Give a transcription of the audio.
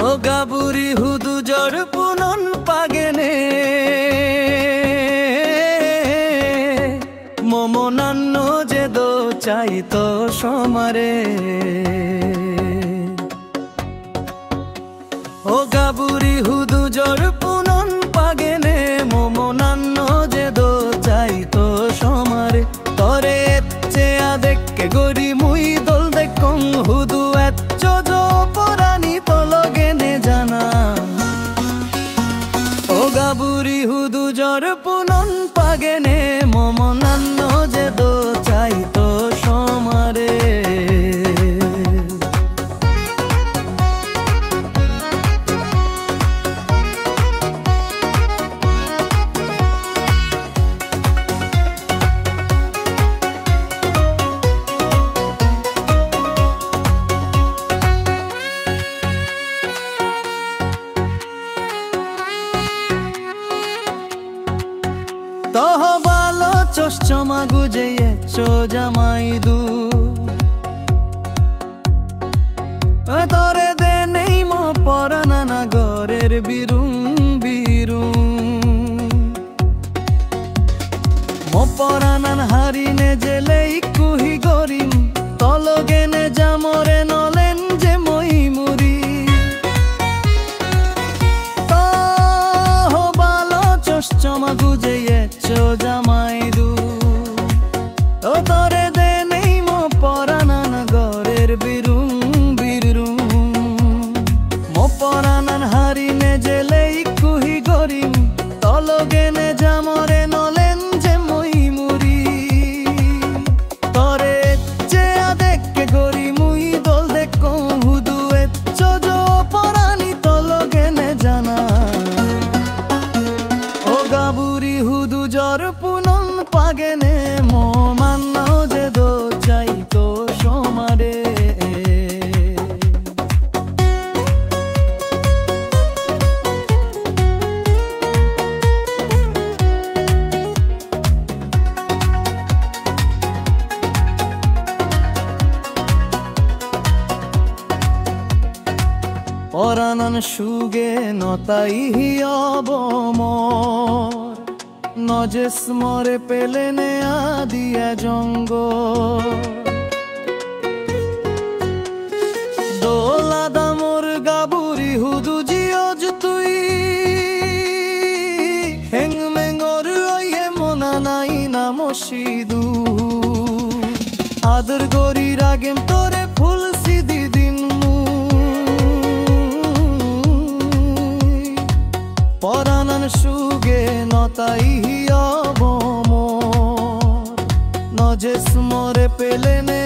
ও গাবুরি হুদু জর পুনন পাগেনে মমনান্ন যে দো চাইতো সমারে ও গাবুরি হুদু জর পুনন পাগেনে মমনান্ন যে দো চাইতো সমারে তরে চেয়া দেখকে গরি মুই দল দেখং হুদু এচ্চ জো পরানি তলগেনে জানা ও গাবুরি হুদু জর পুনন পাগেনে মমনান্ন যে দো চাইতো সমারে তহ বালো চশমা গুজে চো জামাইদু তরে দে নেই ম পরানা না গরের বিরুম বিরুম ম পরানান হারিনে জেলেই কুহি গরিম তলগেনে জামরে নলেন যে মই মুরি তহ বালো চশমা গুজে চো জামাইদু ও তরে দে নেই মো পরানান গরের বিরুম বিরুম মো পরানান হারিনে জেলেই কুহি গরিম তলগেনে জামরে নলেন যে মই মুরি তরে চেয়া দেখকে গরি মুই দল দেখ হুদু এচ্চ জো পরানি তলগেনে জানা ও গাবুরি হুদু জর পুনন পাগেনে মমান্ন যে দো চাইতো সমারে পরানান সুগে নতাই অবমর নজেস মরে পেলেনে আদিয়া জঙ্গ দোলা দামর গাবুরি হুদু জিয়জ তুই হেং মেঙ্গর রয়ে মনা নাই না মসিদু আদর গরি রাগেম তোরে ফুল সিদি দিন পরানান সুগে নতাই অবমর নজেস মরে পেলেনে